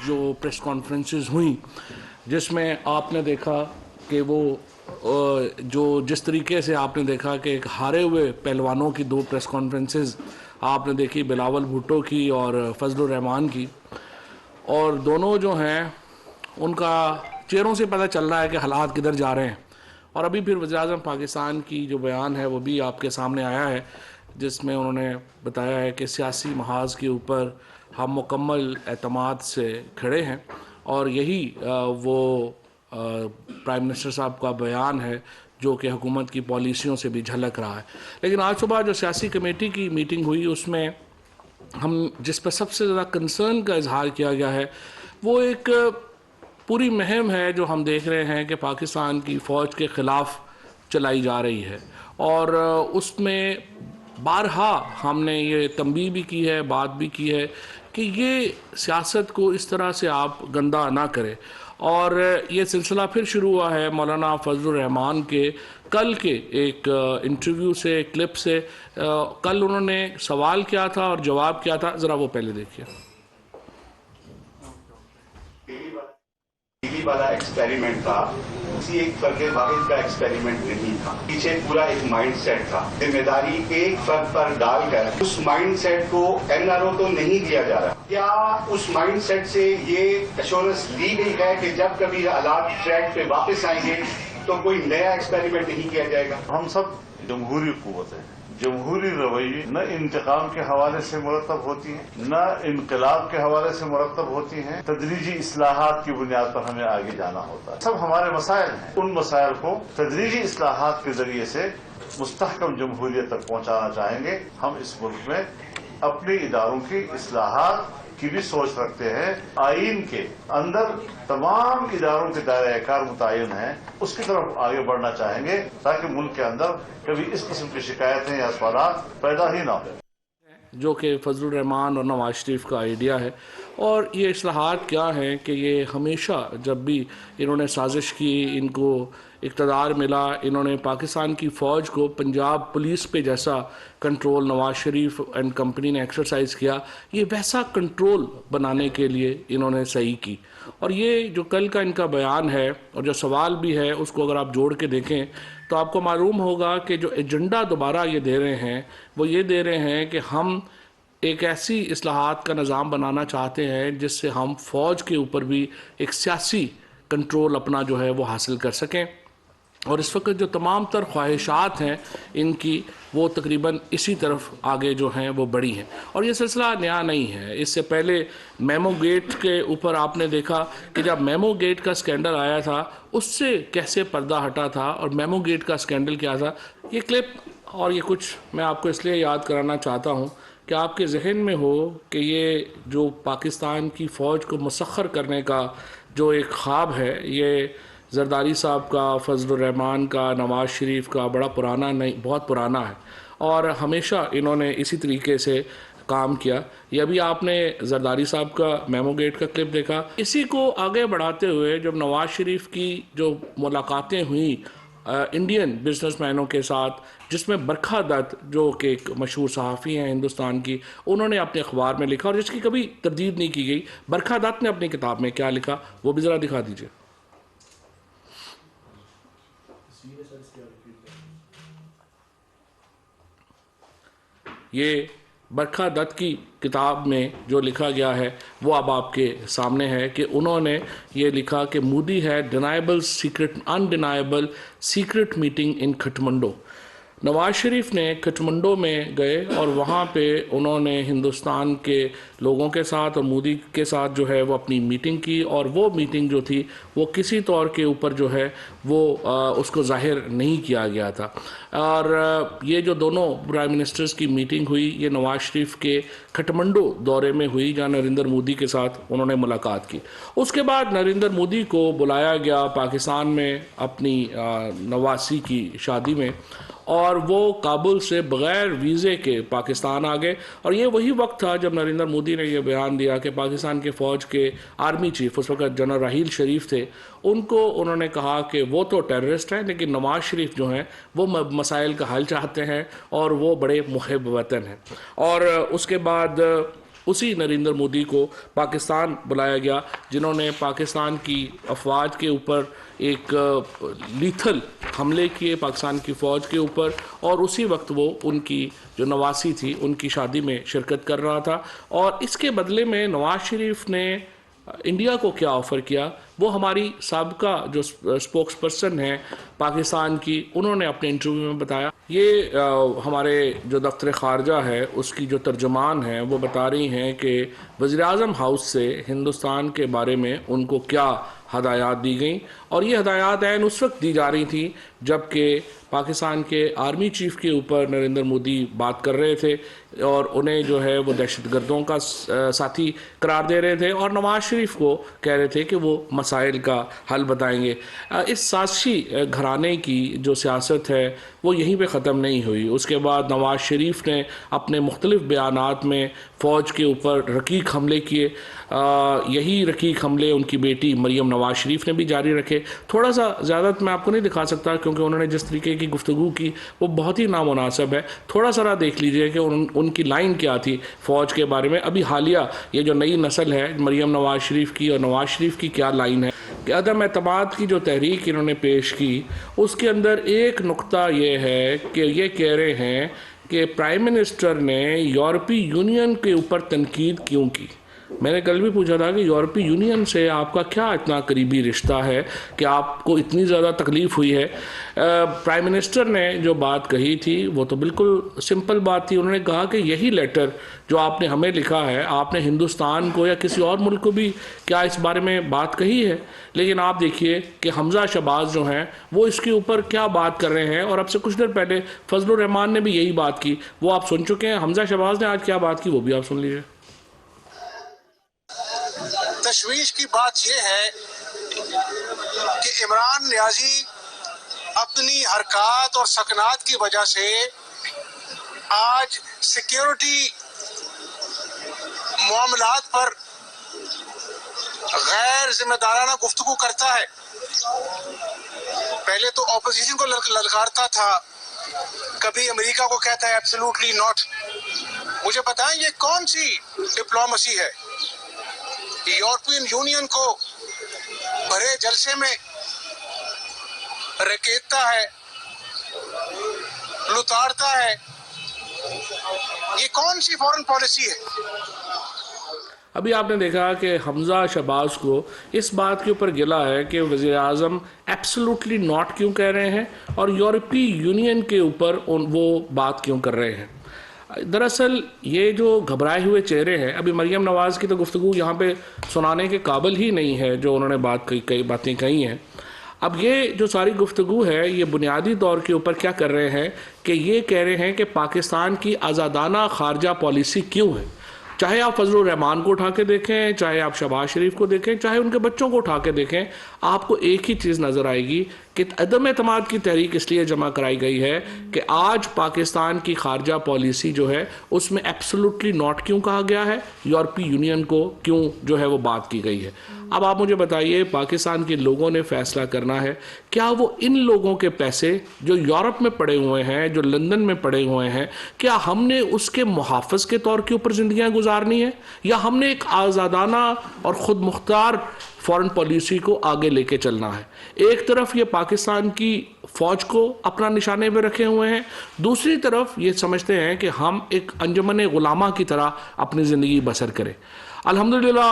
جو press conferences ہوئیں جس میں آپ نے دیکھا کہ وہ جس طریقے سے آپ نے دیکھا کہ ایک ہارے ہوئے پہلوانوں کی 2 پریس کانفرنسز آپ نے دیکھی، بلاول بھٹو کی اور فضل الرحمان کی، اور دونوں جو ہیں ان کا چہروں سے پتہ چل رہا ہے کہ حالات کدھر جا رہے ہیں. اور ابھی پھر وزیراعظم پاکستان کی جو بیان ہے وہ بھی آپ کے سامنے آیا ہے، جس میں انہوں نے بتایا ہے کہ سیاسی محاذ کے اوپر ہم مکمل اعتماد سے کھڑے ہیں، اور یہی وہ پرائم منسٹر صاحب کا بیان ہے جو کہ حکومت کی پالیسیوں سے بھی جھلک رہا ہے. لیکن آج صبح جو سیاسی کمیٹی کی میٹنگ ہوئی اس میں ہم جس پر سب سے زیادہ کنسرن کا اظہار کیا گیا ہے وہ ایک پوری مہم ہے جو ہم دیکھ رہے ہیں کہ پاکستان کی فوج کے خلاف چلائی جا رہی ہے، اور اس میں بارہا ہم نے یہ تنبیہ بھی کی ہے، بات بھی کی ہے کہ یہ سیاست کو اس طرح سے آپ گندہ نہ کریں. اور یہ سلسلہ پھر شروع ہوا ہے مولانا فضل الرحمان کے کل کے ایک انٹرویو سے، کلپ سے. کل انہوں نے سوال کیا تھا اور جواب کیا تھا، ذرا وہ پہلے دیکھیے. والا ایکسپیریمنٹ تھا، کسی ایک فرد واحد کا ایکسپیریمنٹ نہیں تھا، پیچھے پورا ایک مائنڈ سیٹ تھا. ذمہ داری ایک فرد پر ڈال کر اس مائنڈ سیٹ کو این آر او تو نہیں دیا جا رہا. کیا اس مائنڈ سیٹ سے یہ ایشورنس لی گئی ہے کہ جب کبھی حالات ٹریک پہ واپس آئیں گے تو کوئی نیا ایکسپیریمنٹ نہیں کیا جائے گا؟ ہم سب جمہوری قوت ہیں. جمہوری رویے نہ انتقام کے حوالے سے مرتب ہوتی ہیں، نہ انقلاب کے حوالے سے مرتب ہوتی ہیں. تدریجی اصلاحات کی بنیاد پر ہمیں آگے جانا ہوتا ہے. سب ہمارے مسائل ہیں، ان مسائل کو تدریجی اصلاحات کے ذریعے سے مستحکم جمہوریت تک پہنچانا چاہیں گے. ہم اس ملک میں اپنے اداروں کی اصلاحات کی بھی سوچ رکھتے ہیں. آئین کے اندر تمام اداروں کے دائرہ کار متعین ہیں، اس کی طرف آگے بڑھنا چاہیں گے تاکہ ملک کے اندر کبھی اس قسم کی شکایتیں یا سوالات پیدا ہی نہ ہوں. جو کہ فضل الرحمان اور نواز شریف کا آئیڈیا ہے. اور یہ اصلاحات کیا ہیں کہ یہ ہمیشہ جب بھی انہوں نے سازش کی، ان کو اقتدار ملا، انہوں نے پاکستان کی فوج کو پنجاب پولیس پہ جیسا control Nawaz Sharif and company نے ایکسرسائز کیا، یہ ویسا کنٹرول بنانے کے لیے انہوں نے صحیح کی. اور یہ جو کل کا ان کا بیان ہے اور جو سوال بھی ہے اس کو اگر آپ جوڑ کے دیکھیں تو آپ کو معلوم ہوگا کہ جو ایجنڈا دوبارہ یہ دے رہے ہیں وہ یہ دے رہے ہیں کہ ہم ایک ایسی اصلاحات کا نظام بنانا چاہتے ہیں جس سے ہم فوج کے اوپر بھی ایک سیاسی کنٹرول اپنا جو ہے وہ حاصل کر سکیں. اور اس وقت جو تمام تر خواہشات ہیں ان کی وہ تقریباً اسی طرف آگے جو ہیں وہ بڑھی ہیں. اور یہ سلسلہ نیا نہیں ہے. اس سے پہلے میمو گیٹ کے اوپر آپ نے دیکھا کہ جب میمو گیٹ کا سکینڈل آیا تھا اس سے کیسے پردہ ہٹا تھا، اور میمو گیٹ کا سکینڈل کیا تھا. یہ کلپ اور یہ کچھ میں آپ کو اس لیے یاد کرانا چاہتا ہوں کہ آپ کے ذہن میں ہو کہ یہ جو پاکستان کی فوج کو مسخر کرنے کا جو ایک خواب ہے، یہ زرداری صاحب کا، فضل الرحمان کا، نواز شریف کا بڑا پرانا نہیں، بہت پرانا ہے، اور ہمیشہ انہوں نے اسی طریقے سے کام کیا. یہ ابھی آپ نے زرداری صاحب کا میمو گیٹ کا کلپ دیکھا. اسی کو آگے بڑھاتے ہوئے جب نواز شریف کی جو ملاقاتیں ہوئیں انڈین بزنس مینوں کے ساتھ، جس میں برکھا دت جو کہ ایک مشہور صحافی ہیں ہندوستان کی، انہوں نے اپنے اخبار میں لکھا اور جس کی کبھی تردید نہیں کی گئی. برکھا دت نے اپنی کتاب میں کیا لکھا وہ بھی ذرا دکھا دیجیے. یہ برکھا دت کی کتاب میں جو لکھا گیا ہے وہ اب آپ کے سامنے ہے کہ انہوں نے یہ لکھا کہ مودی ہے انڈینائبل سیکرٹ میٹنگ ان کھٹمنڈو. نواز شریف نے کھٹمنڈو میں گئے اور وہاں پہ انہوں نے ہندوستان کے لوگوں کے ساتھ اور مودی کے ساتھ جو ہے وہ اپنی میٹنگ کی، اور وہ میٹنگ جو تھی وہ کسی طور کے اوپر جو ہے وہ اس کو ظاہر نہیں کیا گیا تھا. اور یہ جو دونوں پرائم منسٹرز کی میٹنگ ہوئی یہ نواز شریف کے کھٹمنڈو دورے میں ہوئی جہاں نریندر مودی کے ساتھ انہوں نے ملاقات کی. اس کے بعد نریندر مودی کو بلایا گیا پاکستان میں اپنی نواسی کی شادی میں، اور وہ کابل سے بغیر ویزے کے پاکستان آ گئے. اور یہ وہی وقت تھا جب نریندر مودی نے یہ بیان دیا کہ پاکستان کے فوج کے آرمی چیف اس وقت جنرل راحیل شریف تھے، ان کو انہوں نے کہا کہ وہ تو ٹیررسٹ ہیں لیکن نواز شریف جو ہیں وہ مسائل کا حل چاہتے ہیں اور وہ بڑے محب وطن ہیں. اور اس کے بعد اسی نریندر مودی کو پاکستان بلایا گیا جنہوں نے پاکستان کی افواج کے اوپر ایک لیتھل حملے کیے پاکستان کی فوج کے اوپر، اور اسی وقت وہ ان کی جو نواسی تھی ان کی شادی میں شرکت کر رہا تھا، اور اس کے بدلے میں نواز شریف نے انڈیا کو کیا آفر کیا وہ ہماری سابقہ جو اسپوکس پرسن ہیں پاکستان کی انہوں نے اپنے انٹرویو میں بتایا۔ یہ ہمارے جو دفتر خارجہ ہے اس کی جو ترجمان ہیں وہ بتا رہی ہیں کہ وزیراعظم ہاؤس سے ہندوستان کے بارے میں ان کو کیا ہدایات دی گئیں، اور یہ ہدایات عین اس وقت دی جا رہی تھیں جب کہ پاکستان کے آرمی چیف کے اوپر نریندر مودی بات کر رہے تھے اور انہیں جو ہے وہ دہشت گردوں کا ساتھی قرار دے رہے تھے، اور نواز شریف کو کہہ رہے تھے کہ وہ مسائل کا حل بتائیں گے۔ اس سازشی گھرانے کی جو سیاست ہے وہ یہیں پہ ختم نہیں ہوئی۔ اس کے بعد نواز شریف نے اپنے مختلف بیانات میں فوج کے اوپر رقیق حملے کیے، یہی رقیق حملے ان کی بیٹی مریم نواز شریف نے بھی جاری رکھے۔ تھوڑا سا زیادہ میں آپ کو نہیں دکھا سکتا کیونکہ انہوں نے جس طریقے کی گفتگو کی وہ بہت ہی نامناسب ہے، تھوڑا سا دیکھ لیجئے کہ ان کی لائن کیا تھی فوج کے بارے میں۔ ابھی حالیہ یہ جو نئی نسل ہے مریم نواز شریف کی اور نواز شریف کی کیا لائن ہے کہ عدم اعتماد کی جو تحریک انہوں نے پیش کی اس کے اندر ایک نقطہ یہ ہے کہ یہ کہہ رہے ہیں کہ پرائم منسٹر نے یورپی یونین کے اوپر تنقید کیوں کی۔ میں نے کل بھی پوچھا تھا کہ یورپی یونین سے آپ کا کیا اتنا قریبی رشتہ ہے کہ آپ کو اتنی زیادہ تکلیف ہوئی ہے۔ پرائم منسٹر نے جو بات کہی تھی وہ تو بالکل سمپل بات تھی۔ انہوں نے کہا کہ یہی لیٹر جو آپ نے ہمیں لکھا ہے آپ نے ہندوستان کو یا کسی اور ملک کو بھی کیا اس بارے میں بات کہی ہے، لیکن آپ دیکھیے کہ حمزہ شہباز جو ہیں وہ اس کے اوپر کیا بات کر رہے ہیں، اور اب سے کچھ دیر پہلے فضل الرحمان نے بھی یہی بات کی، وہ آپ سن چکے ہیں۔ حمزہ شہباز نے آج کیا بات کی وہ بھی آپ سن لیجیے۔ تشویش کی بات یہ ہے کہ عمران نیازی اپنی حرکات اور سکنات کی وجہ سے آج سیکیورٹی معاملات پر غیر ذمہ دارانہ گفتگو کرتا ہے۔ پہلے تو اپوزیشن کو للکارتا تھا، کبھی امریکہ کو کہتا ہے ایبسولوٹلی ناٹ۔ مجھے بتائیں یہ کون سی ڈپلومیسی ہے؟ یورپین یونین کو بھرے جلسے میں رکیتا ہے، لتاڑتا ہے، یہ کون سی فورن پالیسی ہے؟ ابھی آپ نے دیکھا کہ حمزہ شہباز کو اس بات کے اوپر گلا ہے کہ وزیر اعظم ایبسولوٹلی ناٹ کیوں کہہ رہے ہیں اور یورپی یونین کے اوپر وہ بات کیوں کر رہے ہیں۔ دراصل یہ جو گھبرائے ہوئے چہرے ہیں، ابھی مریم نواز کی تو گفتگو یہاں پہ سنانے کے قابل ہی نہیں ہے جو انہوں نے باتیں کہی ہیں۔ اب یہ جو ساری گفتگو ہے یہ بنیادی طور کے اوپر کیا کر رہے ہیں کہ یہ کہہ رہے ہیں کہ پاکستان کی آزادانہ خارجہ پالیسی کیوں ہے۔ چاہے آپ فضل الرحمان کو اٹھا کے دیکھیں، چاہے آپ شہباز شریف کو دیکھیں، چاہے ان کے بچوں کو اٹھا کے دیکھیں، آپ کو ایک ہی چیز نظر آئے گی کہ عدم اعتماد کی تحریک اس لیے جمع کرائی گئی ہے کہ آج پاکستان کی خارجہ پالیسی جو ہے اس میں ایبسولوٹلی ناٹ کیوں کہا گیا ہے، یورپی یونین کو کیوں جو ہے وہ بات کی گئی ہے۔ اب آپ مجھے بتائیے پاکستان کے لوگوں نے فیصلہ کرنا ہے، کیا وہ ان لوگوں کے پیسے جو یورپ میں پڑے ہوئے ہیں، جو لندن میں پڑے ہوئے ہیں، کیا ہم نے اس کے محافظ کے طور کے اوپر زندگیاں گزارنی ہے، یا ہم نے ایک آزادانہ اور خود مختار فورن پالیسی کو آگے لے کے چلنا ہے؟ ایک طرف یہ پاکستان کی فوج کو اپنا نشانے پہ رکھے ہوئے ہیں، دوسری طرف یہ سمجھتے ہیں کہ ہم ایک انجمن غلامہ کی طرح اپنی زندگی بسر کریں۔ الحمدللہ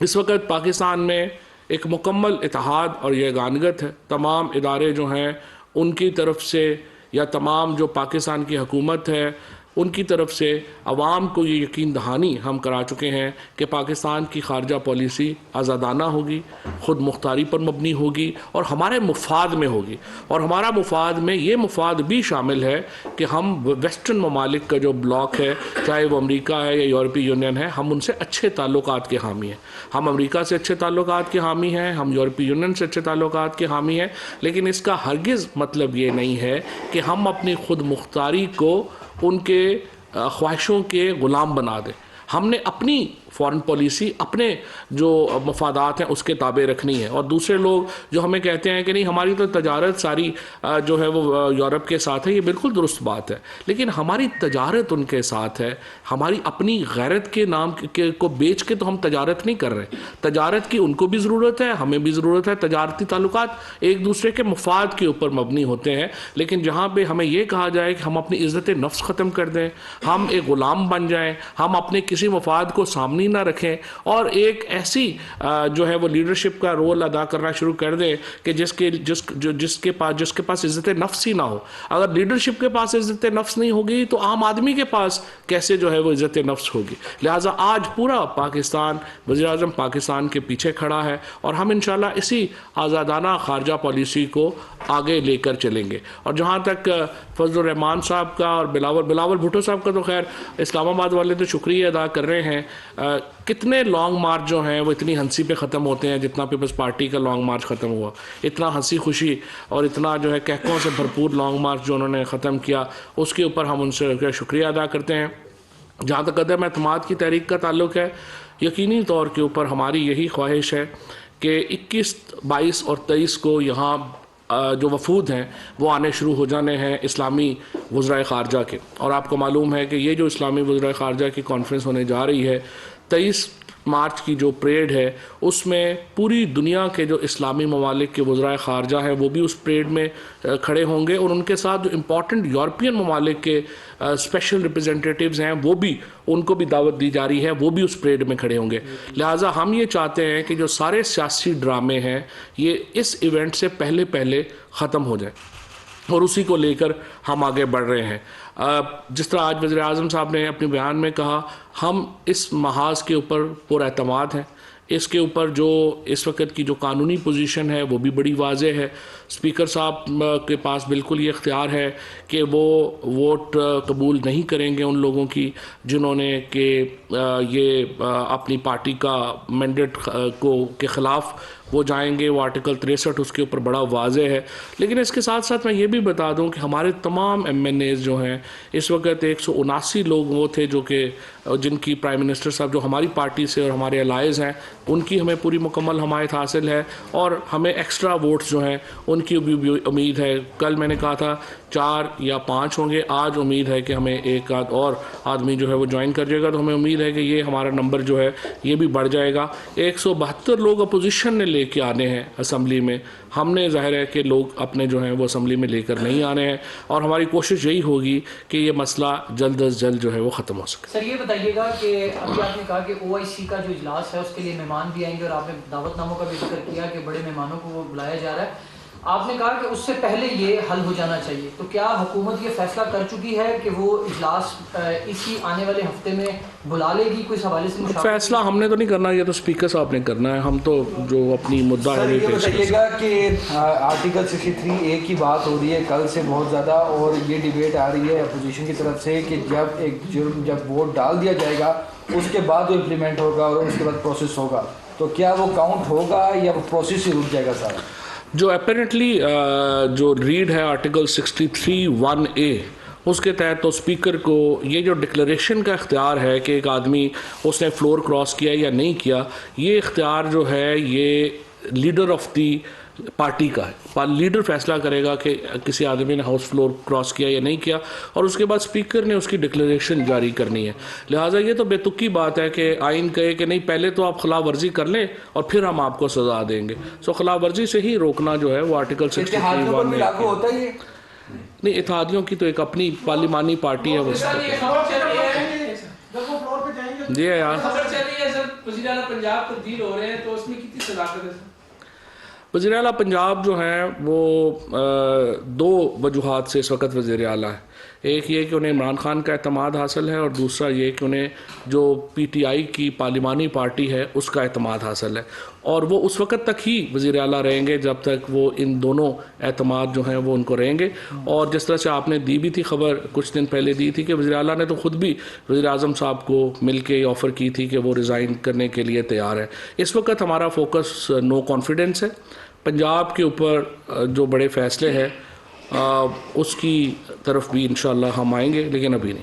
اس وقت پاکستان میں ایک مکمل اتحاد اور یگانگت ہے۔ تمام ادارے جو ہیں ان کی طرف سے یا تمام جو پاکستان کی حکومت ہے ان کی طرف سے عوام کو یہ یقین دہانی ہم کرا چکے ہیں کہ پاکستان کی خارجہ پالیسی آزادانہ ہوگی، خود مختاری پر مبنی ہوگی اور ہمارے مفاد میں ہوگی، اور ہمارا مفاد میں یہ مفاد بھی شامل ہے کہ ہم ویسٹرن ممالک کا جو بلاک ہے، چاہے وہ امریکہ ہے یا یورپی یونین ہے، ہم ان سے اچھے تعلقات کے حامی ہیں۔ ہم امریکہ سے اچھے تعلقات کے حامی ہیں، ہم یورپی یونین سے اچھے تعلقات کے حامی ہیں، لیکن اس کا ہرگز مطلب یہ نہیں ہے کہ ہم اپنی خود مختاری کو ان کے خواہشوں کے غلام بنا دیں۔ ہم نے اپنی فارن پالیسی اپنے جو مفادات ہیں اس کے تابع رکھنی ہے. اور دوسرے لوگ جو ہمیں کہتے ہیں کہ نہیں ہماری تو تجارت ساری جو ہے وہ یورپ کے ساتھ ہے, یہ بالکل درست بات ہے, لیکن ہماری تجارت ان کے ساتھ ہے. ہماری اپنی غیرت کے نام کو بیچ کے تو ہم تجارت نہیں کر رہے. تجارت کی ان کو بھی ضرورت ہے, ہمیں بھی ضرورت ہے. تجارتی تعلقات ایک دوسرے کے مفاد کے اوپر مبنی ہوتے ہیں, لیکن جہاں پہ ہمیں یہ کہا جائے کہ ہم اپنی عزت نفس ختم کر دیں, ہم ایک غلام بن جائیں, ہم اپنے کسی مفاد کو سامنے نہ رکھیں اور ایک ایسی جو ہے وہ لیڈرشپ کا رول ادا کرنا شروع کر دیں کہ جس کے پاس عزت نفس ہی نہ ہو. اگر لیڈرشپ کے پاس عزت نفس نہیں ہوگی تو عام آدمی کے پاس کیسے جو ہے وہ عزت نفس ہوگی. لہٰذا آج پورا پاکستان, وزیر اعظم پاکستان کے پیچھے کھڑا ہے اور ہم انشاءاللہ اسی آزادانہ خارجہ پالیسی کو آگے لے کر چلیں گے. اور جہاں تک فضل الرحمان صاحب کا اور بلاول بھٹو صاحب کا, تو خیر اسلام آباد والے تو شکریہ ادا کر رہے ہیں. کتنے لانگ مارچ جو ہیں وہ اتنی ہنسی پہ ختم ہوتے ہیں جتنا پیپلز پارٹی کا لانگ مارچ ختم ہوا. اتنا ہنسی خوشی اور اتنا جو ہے کہکوں سے بھرپور لانگ مارچ جو انہوں نے ختم کیا, اس کے اوپر ہم ان سے شکریہ ادا کرتے ہیں. جہاں تک عدم اعتماد کی تحریک کا تعلق ہے, یقینی طور کے اوپر ہماری یہی خواہش ہے کہ 21, 22 اور 23 کو یہاں جو وفود ہیں وہ آنے شروع ہو جانے ہیں اسلامی وزرائے خارجہ کے. اور آپ کو معلوم ہے کہ یہ جو اسلامی وزرائے خارجہ کی کانفرنس ہونے جا رہی ہے, 23 مارچ کی جو پریڈ ہے اس میں پوری دنیا کے جو اسلامی ممالک کے وزرائے خارجہ ہیں وہ بھی اس پریڈ میں کھڑے ہوں گے, اور ان کے ساتھ جو امپورٹنٹ یورپین ممالک کے اسپیشل ریپرزنٹیٹیوز ہیں وہ بھی, ان کو بھی دعوت دی جا رہی ہے, وہ بھی اس پریڈ میں کھڑے ہوں گے. لہٰذا ہم یہ چاہتے ہیں کہ جو سارے سیاسی ڈرامے ہیں یہ اس ایونٹ سے پہلے ختم ہو جائیں, اور اسی کو لے کر ہم آگے بڑھ رہے ہیں. جس طرح آج وزیر اعظم صاحب نے اپنے بیان میں کہا, ہم اس محاذ کے اوپر پر اعتماد ہیں. اس کے اوپر جو اس وقت کی جو قانونی پوزیشن ہے وہ بھی بڑی واضح ہے. اسپیکر صاحب کے پاس بالکل یہ اختیار ہے کہ وہ ووٹ قبول نہیں کریں گے ان لوگوں کی جنہوں نے کہ یہ اپنی پارٹی کا مینڈیٹ کے خلاف وہ جائیں گے. وہ آرٹیکل 63 اس کے اوپر بڑا واضح ہے. لیکن اس کے ساتھ ساتھ میں یہ بھی بتا دوں کہ ہمارے تمام MNAs جو ہیں اس وقت 179 لوگ وہ تھے جو کہ جن کی پرائم منسٹر صاحب جو ہماری پارٹی سے اور ہمارے الائز ہیں ان کی ہمیں پوری مکمل حمایت حاصل ہے, اور ہمیں ایکسٹرا ووٹس جو ہیں ان کی بھی امید ہے. کل میں نے کہا تھا 4 یا 5 ہوں گے, آج امید ہے کہ ہمیں ایک اور آدمی جو ہے وہ جوائن کر جائے گا, تو ہمیں امید ہے کہ یہ ہمارا نمبر جو ہے یہ بھی بڑھ جائے گا. 172 لوگ اپوزیشن نے لے کے آنے ہیں اسمبلی میں. ہم نے ظاہر ہے کہ لوگ اپنے جو ہیں وہ اسمبلی میں لے کر نہیں آنے ہیں, اور ہماری کوشش یہی ہوگی کہ یہ مسئلہ جلد از جلد جو ہے وہ ختم ہو سکے. سر یہ بتائیے گا کہ ابھی آپ نے کہا کہ OIC کا جو اجلاس ہے اس کے لیے مہمان بھی آئیں گے, اور آپ نے دعوت ناموں کا بھی ذکر کیا کہ بڑے مہمانوں کو وہ بلایا جا رہا ہے. آپ نے کہا کہ اس سے پہلے یہ حل ہو جانا چاہیے, تو کیا حکومت یہ فیصلہ کر چکی ہے کہ وہ اجلاس اسی آنے والے ہفتے میں بلا لے گی؟ کوئی حوالے سے فیصلہ ہم نے تو نہیں کرنا, یہ تو اسپیکر صاحب نے کرنا ہے. ہم تو جو اپنی مدعا ہے یہ بتائیے گا کہ آرٹیکل 63A کی بات ہو رہی ہے کل سے بہت زیادہ, اور یہ ڈیبیٹ آ رہی ہے اپوزیشن کی طرف سے کہ جب ایک جرم جب ووٹ ڈال دیا جائے گا اس کے بعد وہ امپلیمنٹ ہوگا اور اس کے بعد پروسیس ہوگا, تو کیا وہ کاؤنٹ ہوگا یا وہ پروسیس ہی رک جائے گا سارا؟ جو اپیرنٹلی جو ریڈ ہے آرٹیکل 63(1)A اس کے تحت تو اسپیکر کو یہ جو ڈکلیریشن کا اختیار ہے کہ ایک آدمی اس نے فلور کراس کیا یا نہیں کیا, یہ اختیار جو ہے یہ لیڈر آف دی پارٹی کا ہے. لیڈر فیصلہ کرے گا کہ کسی آدمی نے ہاؤس فلور کراس کیا یا نہیں کیا, اور اس کے بعد اسپیکر نے اس کی ڈکلیریشن جاری کرنی ہے. لہٰذا یہ تو بے تکی بات ہے کہ آئین کہے کہ نہیں پہلے تو آپ خلاف ورزی کر لیں اور پھر ہم آپ کو سزا دیں گے. سو خلاف ورزی سے ہی روکنا جو ہے وہ آرٹیکل 63(1) لاگو ہوتا ہے. نہیں, اتحادیوں کی تو ایک اپنی پارلیمانی پارٹی ہے. وہ جی یار وزیر اعلیٰ پنجاب تبدیل ہو رہے ہیں تو اس میں کتنی صداقت ہے؟ وزیر اعلیٰ پنجاب جو ہیں وہ 2 وجوہات سے اس وقت وزیر اعلیٰ ہیں. ایک یہ کہ انہیں عمران خان کا اعتماد حاصل ہے, اور دوسرا یہ کہ انہیں جو PTI کی پارلیمانی پارٹی ہے اس کا اعتماد حاصل ہے, اور وہ اس وقت تک ہی وزیر اعلیٰ رہیں گے جب تک وہ ان دونوں اعتماد جو ہیں وہ ان کو رہیں گے. اور جس طرح سے آپ نے دی بھی تھی خبر کچھ دن پہلے دی تھی کہ وزیر اعلیٰ نے تو خود بھی وزیر اعظم صاحب کو مل کے آفر کی تھی کہ وہ ریزائن کرنے کے لیے تیار ہے. اس وقت ہمارا فوکس نو کانفیڈنس ہے. پنجاب کے اوپر جو بڑے فیصلے ہیں اس کی طرف بھی انشاءاللہ ہم آئیں گے, لیکن ابھی نہیں.